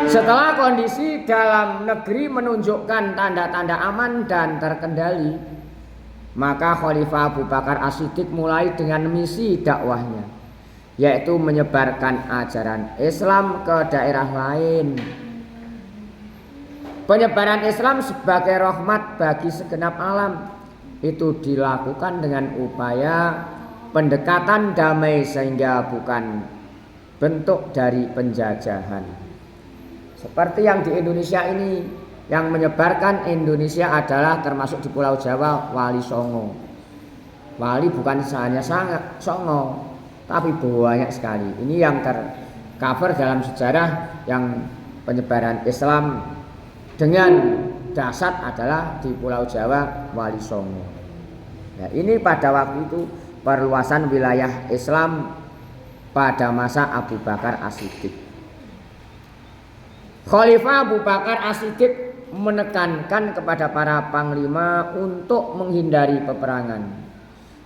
Setelah kondisi dalam negeri menunjukkan tanda-tanda aman dan terkendali, maka Khalifah Abu Bakar As-Siddiq mulai dengan misi dakwahnya, yaitu menyebarkan ajaran Islam ke daerah lain. Penyebaran Islam sebagai rahmat bagi segenap alam itu dilakukan dengan upaya pendekatan damai sehingga bukan bentuk dari penjajahan. Seperti yang di Indonesia ini, yang menyebarkan Indonesia adalah termasuk di Pulau Jawa Wali Songo. Wali bukan hanya sangat Songo, tapi banyak sekali. Ini yang tercover dalam sejarah yang penyebaran Islam dengan dasar adalah di Pulau Jawa Wali Songo. Nah, ini pada waktu itu perluasan wilayah Islam pada masa Abu Bakar As-Siddiq. Khalifah Abu Bakar As-Siddiq menekankan kepada para panglima untuk menghindari peperangan.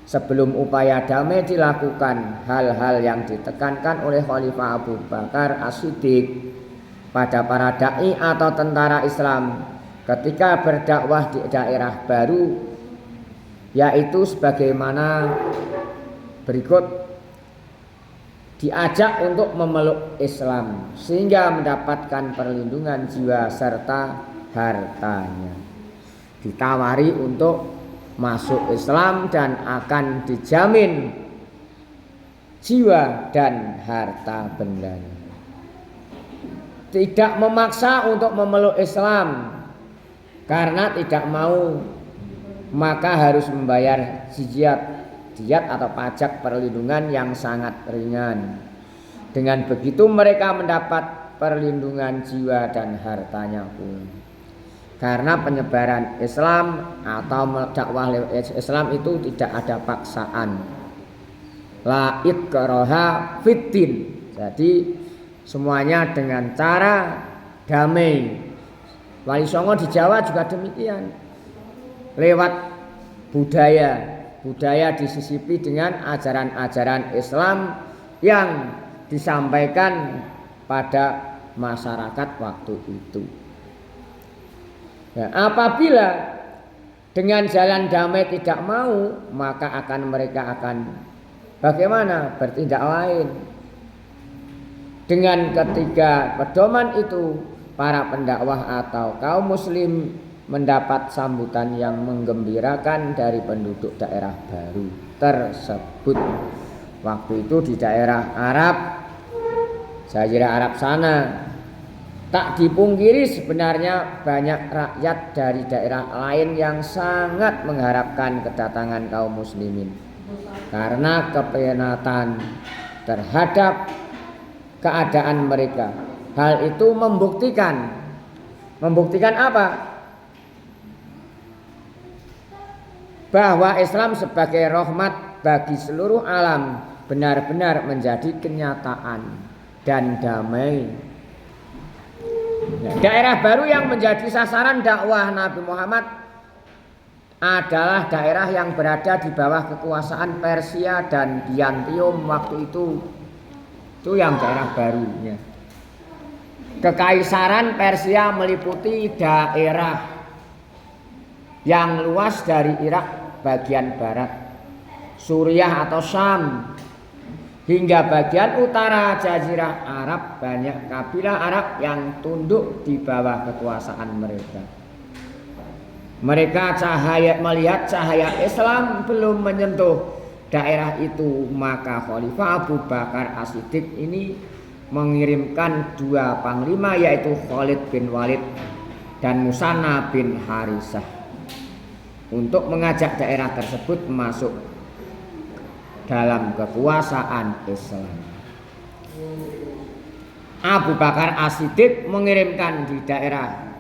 Sebelum upaya damai dilakukan, hal-hal yang ditekankan oleh Khalifah Abu Bakar As-Siddiq pada para dai atau tentara Islam ketika berdakwah di daerah baru, yaitu sebagaimana berikut: diajak untuk memeluk Islam sehingga mendapatkan perlindungan jiwa serta hartanya. Ditawari untuk masuk Islam dan akan dijamin jiwa dan harta bendanya. Tidak memaksa untuk memeluk Islam karena tidak mau, maka harus membayar jizyah atau pajak perlindungan yang sangat ringan. Dengan begitu mereka mendapat perlindungan jiwa dan hartanya pun. Karena penyebaran Islam atau dakwah Islam itu tidak ada paksaan. La ikraha fiddin. Jadi semuanya dengan cara damai. Wali Songo di Jawa juga demikian. Lewat budaya disisipi dengan ajaran-ajaran Islam yang disampaikan pada masyarakat waktu itu. Nah, apabila dengan jalan damai tidak mau, maka mereka akan bagaimana? Bertindak lain. Dengan ketiga pedoman itu, para pendakwah atau kaum muslim mendapat sambutan yang menggembirakan dari penduduk daerah baru tersebut. Waktu itu di daerah Arab, Jazirah Arab sana, tak dipungkiri sebenarnya banyak rakyat dari daerah lain yang sangat mengharapkan kedatangan kaum muslimin karena kepenatan terhadap keadaan mereka. Hal itu membuktikan apa? Bahwa Islam sebagai rahmat bagi seluruh alam benar-benar menjadi kenyataan dan damai. Daerah baru yang menjadi sasaran dakwah Nabi Muhammad adalah daerah yang berada di bawah kekuasaan Persia dan Byzantium waktu itu. Itu yang daerah barunya. Kekaisaran Persia meliputi daerah yang luas dari Irak bagian barat, Suriah atau Syam, hingga bagian utara Jazirah Arab. Banyak kabilah Arab yang tunduk di bawah kekuasaan mereka. Mereka melihat cahaya Islam belum menyentuh daerah itu, maka Khalifah Abu Bakar As-Siddiq ini mengirimkan dua panglima, yaitu Khalid bin Walid dan Musanna bin Harisah, untuk mengajak daerah tersebut masuk dalam kekuasaan Islam. Abu Bakar As-Siddiq mengirimkan di daerah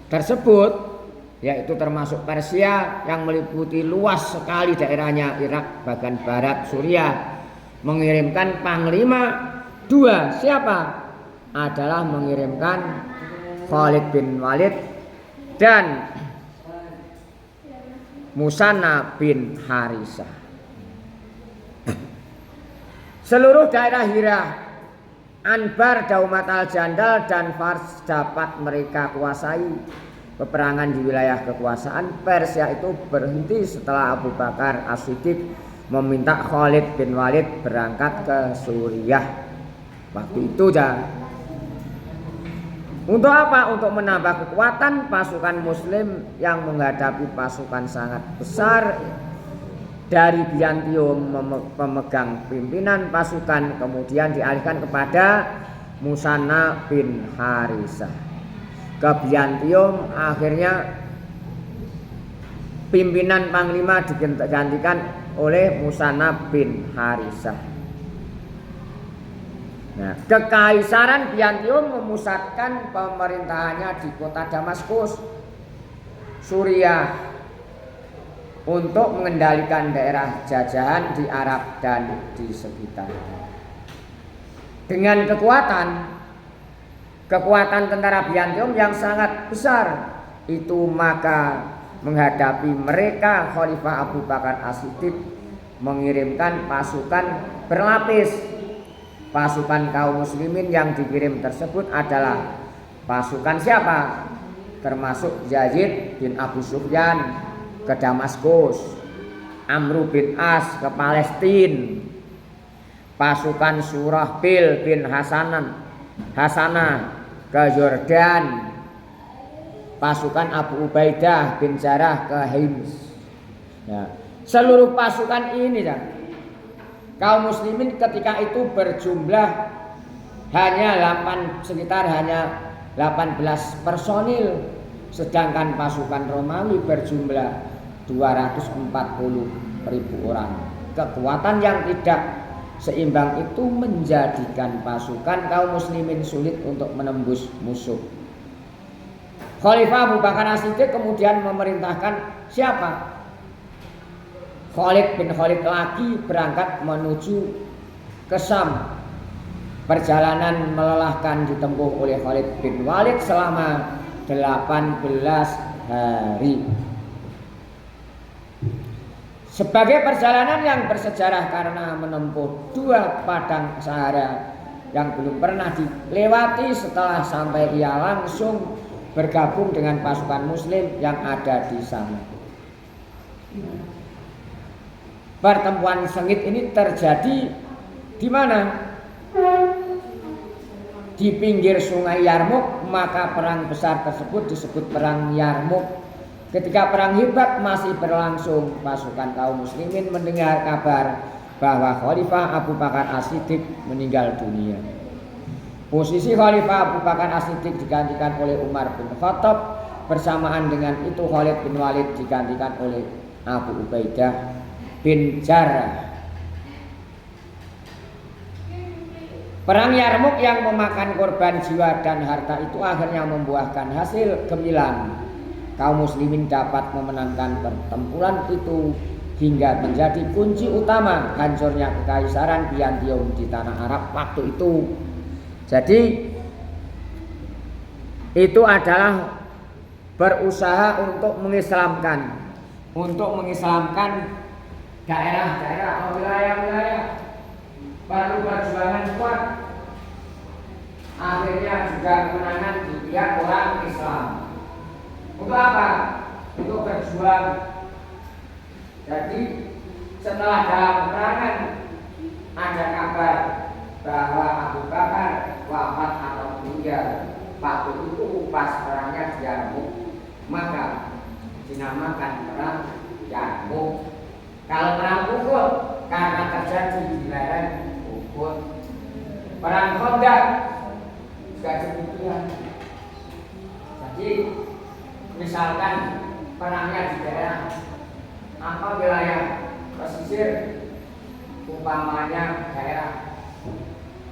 tersebut, yaitu termasuk Persia yang meliputi luas sekali daerahnya, Irak bagian barat, Suriah, mengirimkan panglima dua. Siapa? Adalah mengirimkan Khalid bin Walid dan Musanna bin Harisah. Seluruh daerah Hira Anbar, Daumat al-Jandal dan Fars dapat mereka kuasai. Peperangan di wilayah kekuasaan Persia itu berhenti setelah Abu Bakar As-Siddiq meminta Khalid bin Walid berangkat ke Suriah. Waktu itu untuk apa? Untuk menambah kekuatan pasukan muslim yang menghadapi pasukan sangat besar dari Biantium pemegang pimpinan pasukan, kemudian dialihkan kepada Musanna bin Harisah. Ke Biantium akhirnya pimpinan panglima digantikan oleh Musanna bin Harisah. Nah, Kekaisaran Biantium memusatkan pemerintahannya di kota Damaskus, Suriah, untuk mengendalikan daerah jajahan di Arab dan di sekitarnya. Dengan kekuatan tentara Biantium yang sangat besar itu, maka menghadapi mereka Khalifah Abu Bakar As-Siddiq mengirimkan pasukan berlapis. Pasukan kaum muslimin yang dikirim tersebut adalah pasukan siapa? Termasuk Yazid bin Abu Sufyan ke Damaskus, Amr bin As ke Palestina, pasukan Surahbil bin Hasanah ke Yordan, pasukan Abu Ubaidah bin Jarrah ke Hims. Ya, seluruh pasukan ini kaum muslimin ketika itu berjumlah sekitar hanya 18 personil, sedangkan pasukan Romawi berjumlah 240.000 orang. Kekuatan yang tidak seimbang itu menjadikan pasukan kaum muslimin sulit untuk menembus musuh. Khalifah Abu Bakar As-Siddiq kemudian memerintahkan siapa? Khalid bin Khalid lagi berangkat menuju ke Syam. Perjalanan melelahkan ditempuh oleh Khalid bin Walid selama 18 hari. Sebagai perjalanan yang bersejarah karena menempuh 2 padang Sahara yang belum pernah dilewati, setelah sampai ia langsung bergabung dengan pasukan muslim yang ada di sana. Pertempuran sengit ini terjadi di mana? Di pinggir sungai Yarmuk, maka perang besar tersebut disebut perang Yarmuk. Ketika perang hebat masih berlangsung, pasukan kaum muslimin mendengar kabar bahwa Khalifah Abu Bakar As-Siddiq meninggal dunia. Posisi Khalifah Abu Bakar As-Siddiq digantikan oleh Umar bin Khattab. Bersamaan dengan itu Khalid bin Walid digantikan oleh Abu Ubaidah bin Jarrah. Perang Yarmuk yang memakan korban jiwa dan harta itu akhirnya membuahkan hasil gemilang. Kaum muslimin dapat memenangkan pertempuran itu hingga menjadi kunci utama hancurnya Kekaisaran Biantium di tanah Arab waktu itu. Jadi itu adalah berusaha untuk mengislamkan daerah-daerah atau wilayah-wilayah. Perlu perjuangan kuat, akhirnya juga kemenangan di pihak orang Islam. Untuk apa? Untuk berjuang. Jadi setelah dalam peperangan ada kabar bahwa Abu Bakar wafat atau meninggal, waktu itu pas perangnya di Yarmuk, maka dinamakan perang Yarmuk. Kalau perang Uhud karena terjadi di lereng Uhud. Perang Khandaq juga demikian. Jadi misalkan perangnya di daerah wilayah pesisir, umpamanya daerah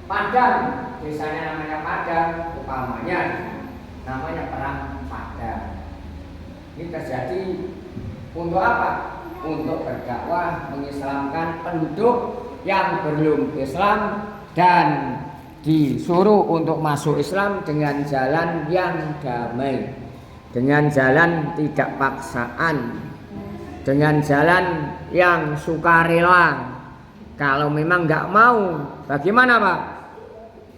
Padang, desanya namanya Padang, umpamanya namanya perang Padang. Ini terjadi untuk apa? Untuk berdakwah mengislamkan penduduk yang belum Islam dan disuruh untuk masuk Islam dengan jalan yang damai, dengan jalan tidak paksaan, dengan jalan yang sukarela. Kalau memang nggak mau, bagaimana Pak?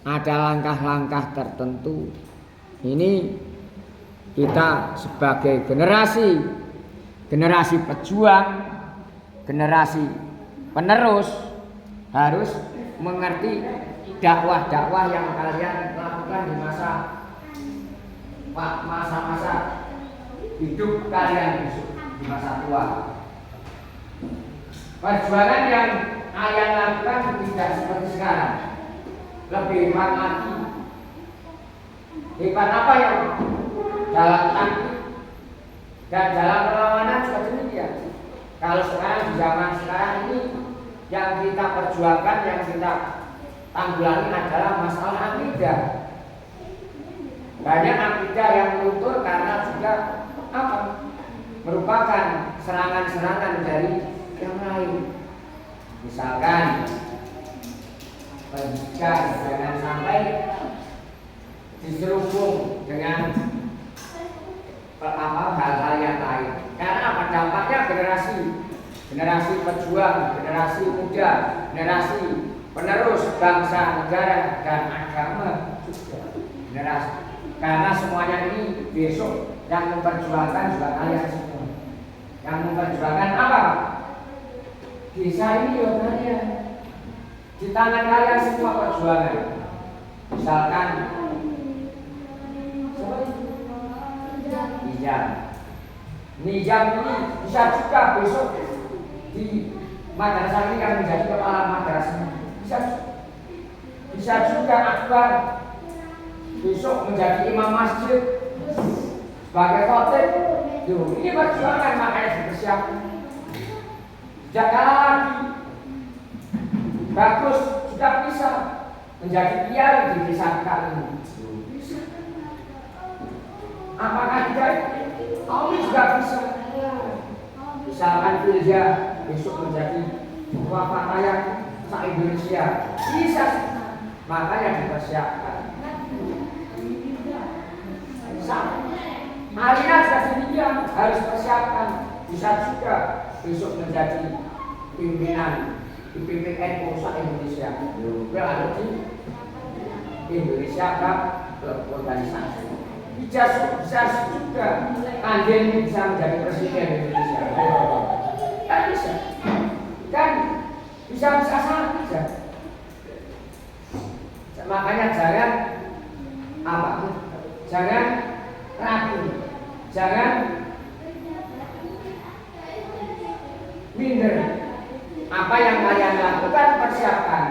ada langkah-langkah tertentu. Ini kita sebagai generasi pejuang, generasi penerus harus mengerti dakwah-dakwah yang kalian lakukan di masa-masa hidup kalian di masa tua. Perjuangan yang kalian lakukan tidak seperti sekarang, lebih hebat lagi. Hebat apa yang dalam taktik dan dalam perlawanan juga demikian. Kalau sekarang di zaman sekarang ini yang kita perjuangkan, yang kita tanggulangi adalah masalah akidah. Banyak akidah yang luntur karena juga merupakan serangan-serangan dari yang lain. Misalkan pendidikan jangan sampai diserubung dengan hal-hal yang lain. Karena apa? Dampaknya generasi pejuang, generasi muda, generasi penerus bangsa, negara dan agama juga. Karena semuanya ini besok yang memperjuangkan juga kalian semua. Yang memperjuangkan apa? Desa ini ya kalian. Di tangan kalian semua perjuangan. Misalkan Nijam ini bisa juga besok di madrasah ini akan menjadi kepala madrasah. Bisa juga Akbar besok menjadi imam masjid sebagai khotib. Ini perjuangan, makanya dipersiapkan. Tidak kalah lagi, bagus sudah bisa menjadi kiai di desa kami. Apakah tidak? Kami juga bisa. Misalkan Filja besok menjadi ketua Fatayat se-Indonesia, bisa. Makanya dipersiapkan. Alina sudah demikian, harus persiapkan. Bisa juga besok menjadi pimpinan di PPN se-Indonesia. Juga ada di Indonesia organisasi. Bisa juga Andien bisa menjadi presiden Indonesia. Kan bisa. Kan bisa saja. Makanya jangan ragu, jangan minder. Apa yang kalian lakukan, persiapkan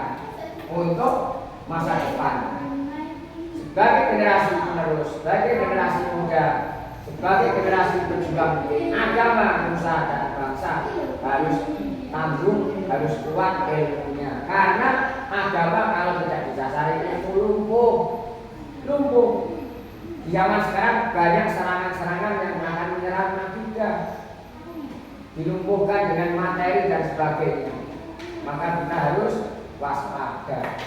untuk masa depan. Sebagai generasi penerus, sebagai generasi muda, sebagai generasi pejuang agama, nusa dan bangsa, harus tanggung, harus kuat ilmunya. Karena agama kalau tidak didasari itu lumpuh. Di zaman sekarang banyak serangan-serangan yang akan menyerang akidah, dilumpuhkan dengan materi dan sebagainya. Maka kita harus waspada.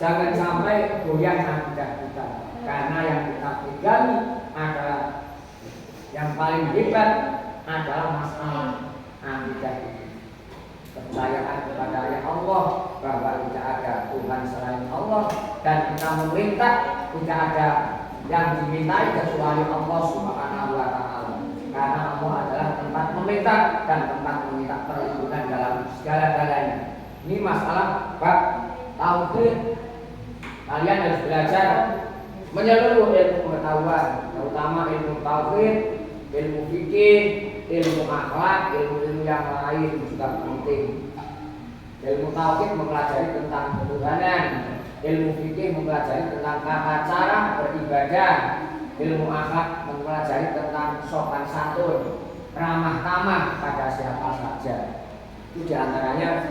Jangan sampai goyang akidah kita. Karena yang kita pegangi adalah yang paling hebat adalah masalah akidah ini. Kepercayaan kepada Allah bahwa tidak ada Tuhan selain Allah dan kita meminta tidak ada yang dimintai kecuali Allah Subhanahu wa Ta'ala. Karena Allah adalah tempat meminta dan tempat meminta perlindungan dalam segala-galanya. Ini masalah bab tauhid. Kalian harus belajar menyeluruh ilmu pengetahuan, terutama ilmu tauhid, ilmu fikih, ilmu akhlak, ilmu yang lain juga penting. Ilmu tauhid mempelajari tentang ketuhanan, ilmu fikih mempelajari tentang tata cara beribadah, ilmu akhlak mempelajari tentang sopan santun, ramah tamah pada siapa saja. Itu diantaranya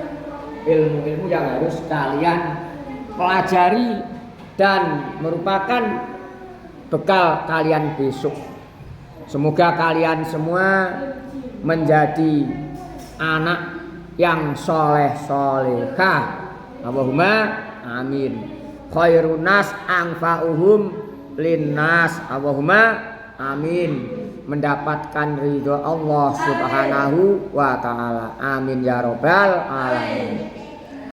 ilmu-ilmu yang harus kalian pelajari dan merupakan bekal kalian besok. Semoga kalian semua menjadi anak yang soleh-solehah. Allahumma amin. Khairun nas anfa'uhum linnas. Allahumma amin. Mendapatkan ridho Allah Subhanahu wa Ta'ala. Amin ya rabbal alamin.